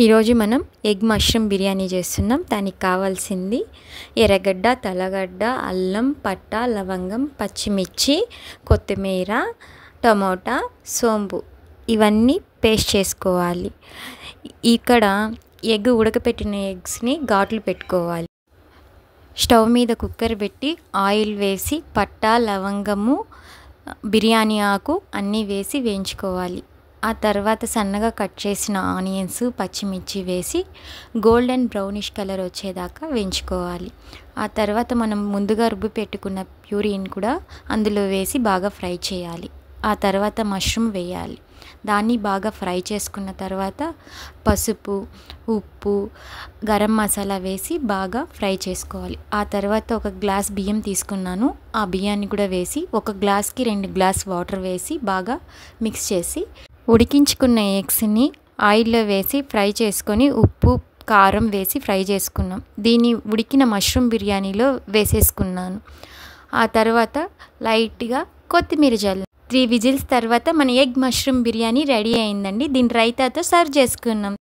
ఈరోజు మనం egg mushroom biryani చేస్తున్నాం. దానికి కావాల్సింది ఎర్రగడ్డ, తెల్లగడ్డ, అల్లం, పట్ట, లవంగం, పచ్చిమిర్చి, కొత్తిమీర, టమోటా, సోంపు ఇవన్నీ పేస్ట్ చేసుకోవాలి. ఇక్కడ ఎగ్ ఉడకపెట్టిన ఎగ్స్ని ఘాట్లు పెట్టుకోవాలి. స్టవ్ మీద కుక్కర్ పెట్టి ఆయిల్ వేసి పట్ట, లవంగము, బిర్యానీ ఆకు అన్నీ వేసి వేయించుకోవాలి. ఆ తర్వాత సన్నగా కట్ చేసిన ఆనియన్స్, పచ్చిమిర్చి వేసి గోల్డెన్ బ్రౌనిష్ కలర్ వచ్చేదాకా వేయించుకోవాలి. ఆ తర్వాత మనం ముందుగా రుబ్బి పెట్టుకున్న ప్యూరీని కూడా అందులో వేసి బాగా ఫ్రై చేయాలి. ఆ తర్వాత మష్రూమ్ వేయాలి. దాన్ని బాగా ఫ్రై చేసుకున్న తర్వాత పసుపు, ఉప్పు, గరం మసాలా వేసి బాగా ఫ్రై చేసుకోవాలి. ఆ తర్వాత ఒక గ్లాస్ బియ్యం తీసుకున్నాను. ఆ బియ్యాన్ని కూడా వేసి ఒక గ్లాస్కి 2 గ్లాస్ వాటర్ వేసి బాగా మిక్స్ చేసి ఉడికించుకున్న ఎగ్స్ని ఆయిల్లో వేసి ఫ్రై చేసుకొని ఉప్పు, కారం వేసి ఫ్రై చేసుకున్నాం. దీన్ని ఉడికిన మష్రూమ్ బిర్యానీలో వేసేసుకున్నాను. ఆ తర్వాత లైట్గా కొత్తిమీర జల్లు. 3 విజిల్స్ తర్వాత మన ఎగ్ మష్రూమ్ బిర్యానీ రెడీ అయిందండి. దీన్ని రైతాతో సర్వ్ చేసుకున్నాం.